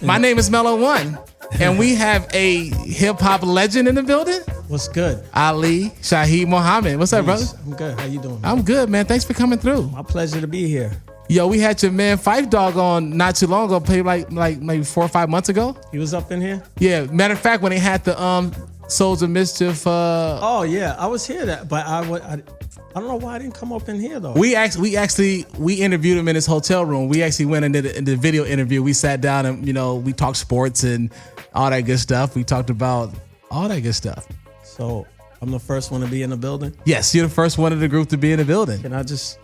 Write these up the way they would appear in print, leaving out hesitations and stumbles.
My name is Mellow One, and we have a hip hop legend in the building. What's good? Ali Shaheed Muhammad. What's up, brother? I'm good. How you doing? I'm good, man. Thanks for coming through. My pleasure to be here. Yo, we had your man Fife Dog on not too long ago, like maybe 4 or 5 months ago. He was up in here? Yeah. Matter of fact, when they had the Souls of Mischief. Oh yeah, I was here. But I don't know why I didn't come up in here though. We interviewed him in his hotel room. We actually went and did the video interview. We sat down and we talked sports and all that good stuff. We talked about all that good stuff. So I'm the first one to be in the building? Yes, you're the first one of the group to be in the building. Can I just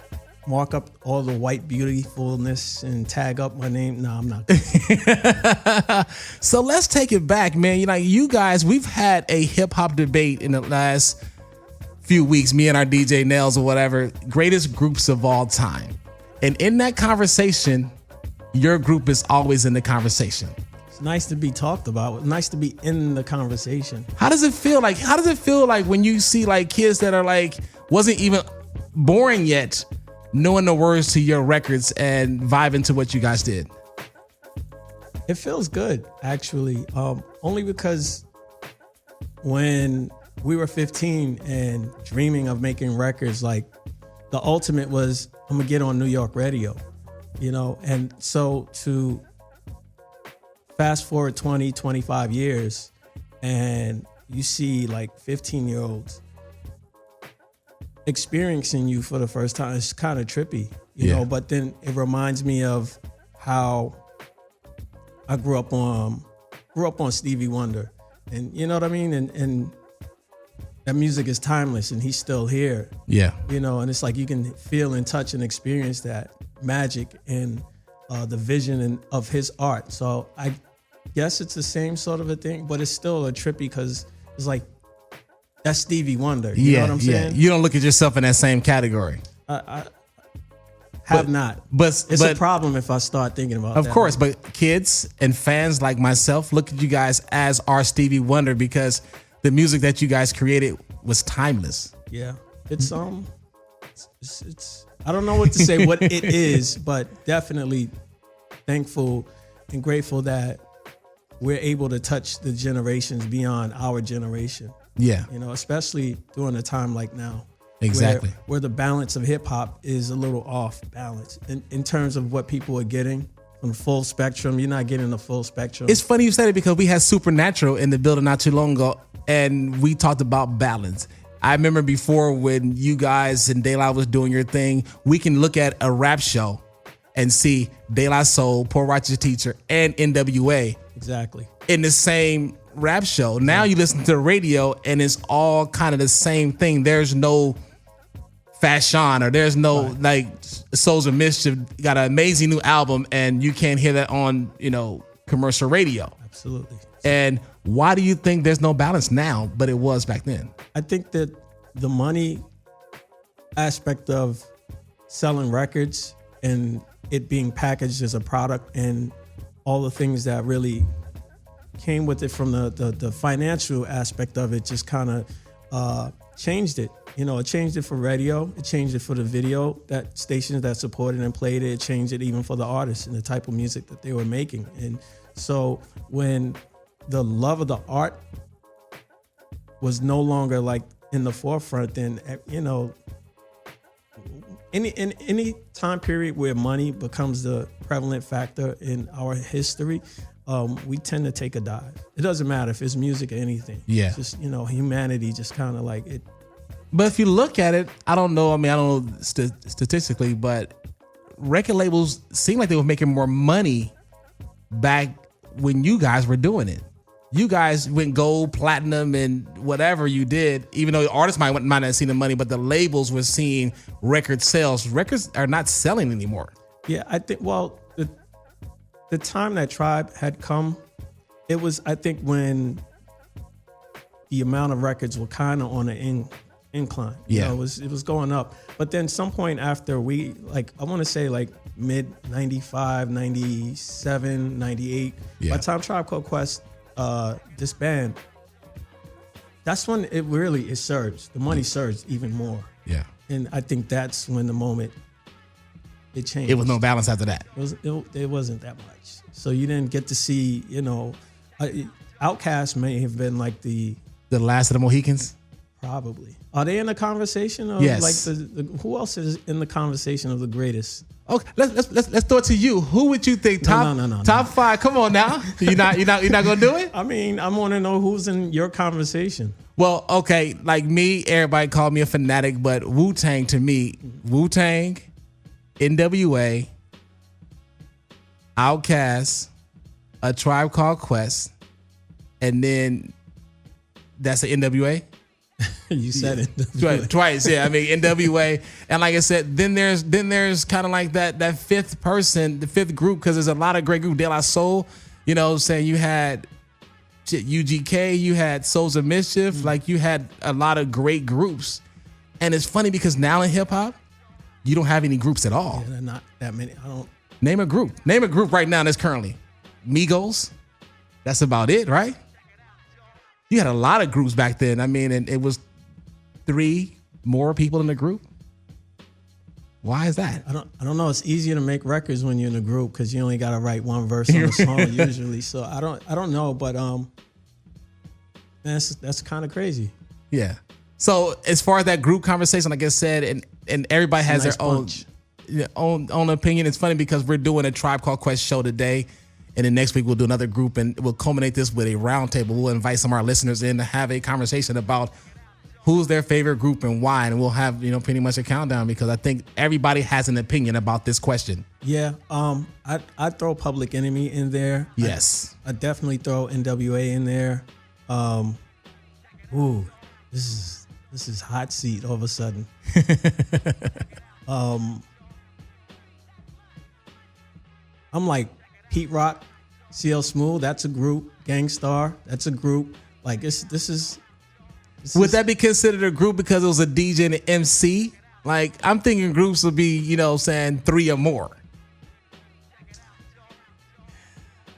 mark up all the white beautifulness and tag up my name? No, I'm not. So let's take it back, man. You guys, we've had a hip hop debate in the last few weeks, me and our DJ Nails or whatever, greatest groups of all time. And in that conversation, your group is always in the conversation. It's nice to be talked about. Nice to be in the conversation. How does it feel like when you see like kids that are like wasn't even born yet knowing the words to your records and vibing to what you guys did? It feels good, actually. Only because when we were 15 and dreaming of making records, like the ultimate was, I'm gonna get on New York radio, and so to fast forward 20, 25 years and you see like 15-year-olds experiencing you for the first time, it's kind of trippy, you know, but then it reminds me of how I grew up on Stevie Wonder, and you know what I mean? And that music is timeless and he's still here. Yeah. And it's like you can feel and touch and experience that magic and the vision of his art. So I guess it's the same sort of a thing, but it's still a trippy because it's like, that's Stevie Wonder. You know what I'm saying? You don't look at yourself in that same category. I have not. But it's a problem if I start thinking about that. Of course, but kids and fans like myself look at you guys as our Stevie Wonder because the music that you guys created was timeless. Yeah. It's I don't know what to say what it is, but definitely thankful and grateful that we're able to touch the generations beyond our generation. Yeah. Especially during a time like now. Exactly. Where the balance of hip hop is a little off balance in terms of what people are getting from full spectrum. You're not getting the full spectrum. It's funny you said it because we had Supernatural in the building not too long ago and we talked about balance. I remember before when you guys and De La was doing your thing, we can look at a rap show and see De La Soul, Poor Righteous Teacher, and NWA. Exactly. In the same rap show. Now you listen to the radio and it's all kind of the same thing. There's no fashion or there's no like Souls of Mischief got an amazing new album and you can't hear that on, commercial radio. Absolutely. And why do you think there's no balance now, but it was back then? I think that the money aspect of selling records and it being packaged as a product and all the things that really came with it from the financial aspect of it just kind of changed it. It changed it for radio. It changed it for the video that stations that supported and played it. It changed it even for the artists and the type of music that they were making. And so when the love of the art was no longer like in the forefront, then, any time period where money becomes the prevalent factor in our history, we tend to take a dive. It doesn't matter if it's music or anything. Yeah. It's just, humanity just kind of like it. But if you look at it, I don't know statistically, but record labels seem like they were making more money back when you guys were doing it. You guys went gold, platinum, and whatever you did, even though the artists might not have seen the money, but the labels were seeing record sales. Records are not selling anymore. Yeah, I think, the time that Tribe had come, it was, I think, when the amount of records were kind of on an incline. Yeah. It was going up. But then some point after I want to say like mid 95, 97, 98, by the time Tribe Called Quest disbanded, that's when it surged. The money surged even more. Yeah. And I think that's when the moment it changed. It was no balance after that. It wasn't that much. So you didn't get to see, Outkast may have been like the last of the Mohicans. Probably. Are they in the conversation of Yes. like who else is in the conversation of the greatest? Okay, let's throw it to you. Who would you think top No. top 5? Come on now, you're not gonna do it. I mean, I want to know who's in your conversation. Well, okay, like me, everybody called me a fanatic, but Wu-Tang to me, Wu-Tang, NWA, Outkast, A Tribe Called Quest, and then that's the NWA. You said it Twice, yeah. I mean NWA, and like I said, then there's kind of like that fifth person, the fifth group, because there's a lot of great groups. De La Soul, saying you had UGK, you had Souls of Mischief, like you had a lot of great groups, and it's funny because now in hip hop, you don't have any groups at all. Yeah, not that many. I don't name a group. Name a group right now that's currently Migos. That's about it, right? You had a lot of groups back then. I mean, and it was 3 more people in the group. Why is that? I don't know. It's easier to make records when you're in a group because you only got to write one verse on a song usually. So I don't know, but that's kind of crazy. Yeah. So as far as that group conversation, like I said, and everybody has nice their own opinion. It's funny because we're doing a Tribe Called Quest show today. And then next week we'll do another group, and we'll culminate this with a roundtable. We'll invite some of our listeners in to have a conversation about who's their favorite group and why, and we'll have pretty much a countdown because I think everybody has an opinion about this question. Yeah, I'd throw Public Enemy in there. Yes, I definitely throw NWA in there. This is hot seat all of a sudden. I'm like Pete Rock, CL Smooth. That's a group. Gangstar. That's a group. Like this is. Would that be considered a group because it was a DJ and an MC? Like I'm thinking groups would be, saying 3 or more.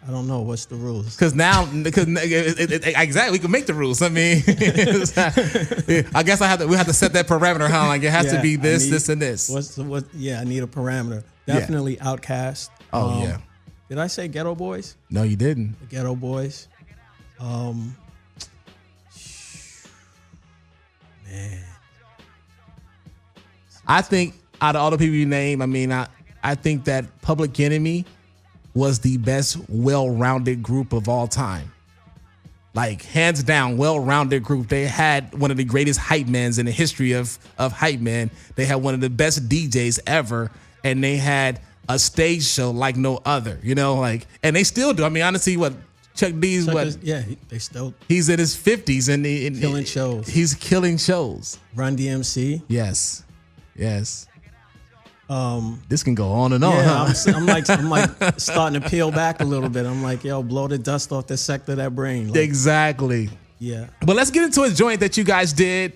I don't know what's the rules. Because exactly, we can make the rules. I mean, I guess we have to set that parameter. Huh? Like it has to be this, and this. I need a parameter. Definitely Outkast. Oh yeah. Did I say Ghetto Boys? No, you didn't. The Ghetto Boys. Man. I think out of all the people you name, I think that Public Enemy was the best well-rounded group of all time. Like hands down, well-rounded group. They had one of the greatest hype mans in the history of hype man. They had one of the best DJs ever, and they had a stage show like no other. And they still do. I mean, honestly, Chuck D's they still. He's in his 50s and killing shows. He's killing shows. Run DMC. Yes. This can go on and on. Yeah, huh? I'm like starting to peel back a little bit. I'm like, yo, blow the dust off the sector of that brain. Like, exactly. Yeah. But let's get into a joint that you guys did.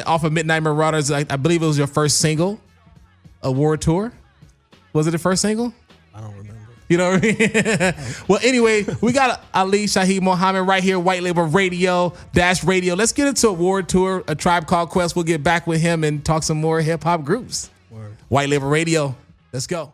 Off of Midnight Marauders. I believe it was your first single, Award Tour. Was it the first single? I don't remember. You know what I mean? Well, anyway, we got Ali Shaheed Muhammad right here, White Label Radio, Dash Radio. Let's get into Award Tour, A Tribe Called Quest. We'll get back with him and talk some more hip hop groups. Word. White Label Radio. Let's go.